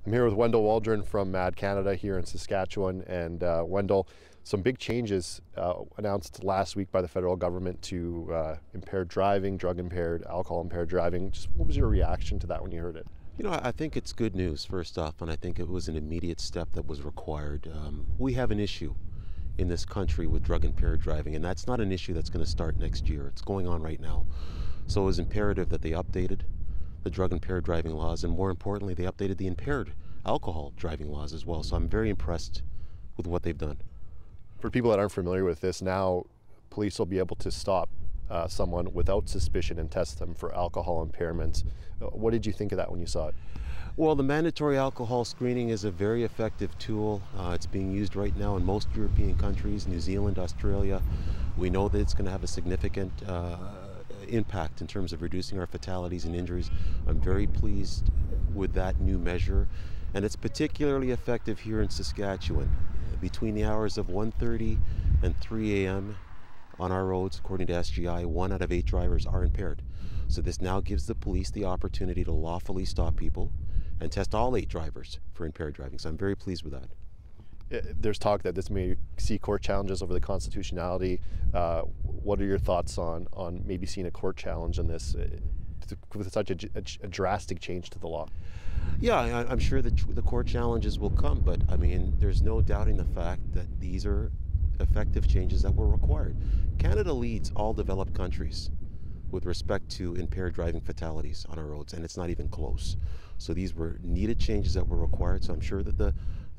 I'm here with Wendell Waldron from MADD Canada here in Saskatchewan. And Wendell, some big changes announced last week by the federal government to impaired driving, drug impaired, alcohol impaired driving. Just what was your reaction to that when you heard it? You know, I think it's good news, first off, and I think it was an immediate step that was required. We have an issue in this country with drug impaired driving, and that's not an issue that's going to start next year. It's going on right now. So it was imperative that they updated the drug impaired driving laws, and more importantly, they updated the impaired alcohol driving laws as well. So I'm very impressed with what they've done. For people that aren't familiar with this, now police will be able to stop someone without suspicion and test them for alcohol impairments. What did you think of that when you saw it? Well, the mandatory alcohol screening is a very effective tool. It's being used right now in most European countries, New Zealand, Australia. We know that it's going to have a significant impact in terms of reducing our fatalities and injuries. I'm very pleased with that new measure, and it's particularly effective here in Saskatchewan. Between the hours of 1:30 and 3 a.m. on our roads, according to SGI, 1 out of 8 drivers are impaired. So this now gives the police the opportunity to lawfully stop people and test all 8 drivers for impaired driving. So I'm very pleased with that. There's talk that this may see court challenges over the constitutionality. What are your thoughts on maybe seeing a court challenge in this with such a drastic change to the law? Yeah, I'm sure that the court challenges will come, but I mean, there's no doubting the fact that these are effective changes that were required. Canada leads all developed countries with respect to impaired driving fatalities on our roads, and it's not even close. So these were needed changes that were required. So I'm sure that the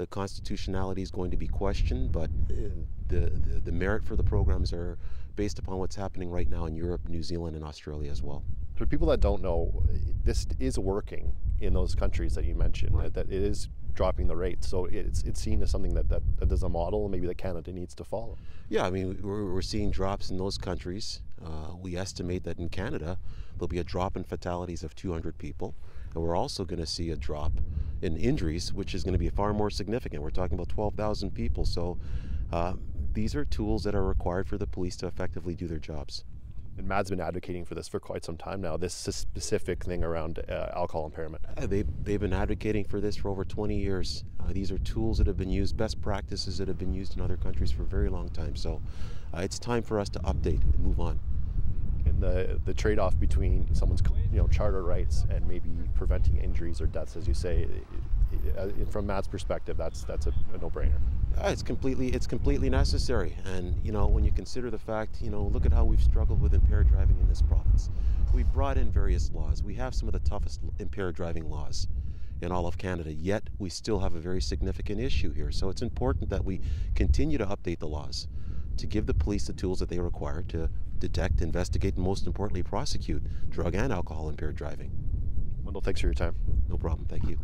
constitutionality is going to be questioned, but the merit for the programs are based upon what's happening right now in Europe, New Zealand, and Australia as well. For people that don't know, this is working in those countries that you mentioned, right, that it is dropping the rate. So it's seen as something that is a model maybe that Canada needs to follow. Yeah, I mean, we're seeing drops in those countries. We estimate that in Canada, there'll be a drop in fatalities of 200 people. And we're also going to see a drop in injuries, which is going to be far more significant. We're talking about 12,000 people. So these are tools that are required for the police to effectively do their jobs. And MADD's been advocating for this for quite some time now, this specific thing around alcohol impairment. They've been advocating for this for over 20 years. These are tools that have been used, best practices that have been used in other countries for a very long time. So it's time for us to update and move on. And the trade-off between someone's charter rights and maybe preventing injuries or deaths, as you say, from MADD's perspective, that's a no-brainer. It's completely necessary. And when you consider the fact, look at how we've struggled with impaired driving in this province. We've brought in various laws. We have some of the toughest impaired driving laws in all of Canada, yet we still have a very significant issue here. So it's important that we continue to update the laws to give the police the tools that they require to detect, investigate, and most importantly, prosecute drug and alcohol impaired driving. Wendell, thanks for your time. No problem. Thank you.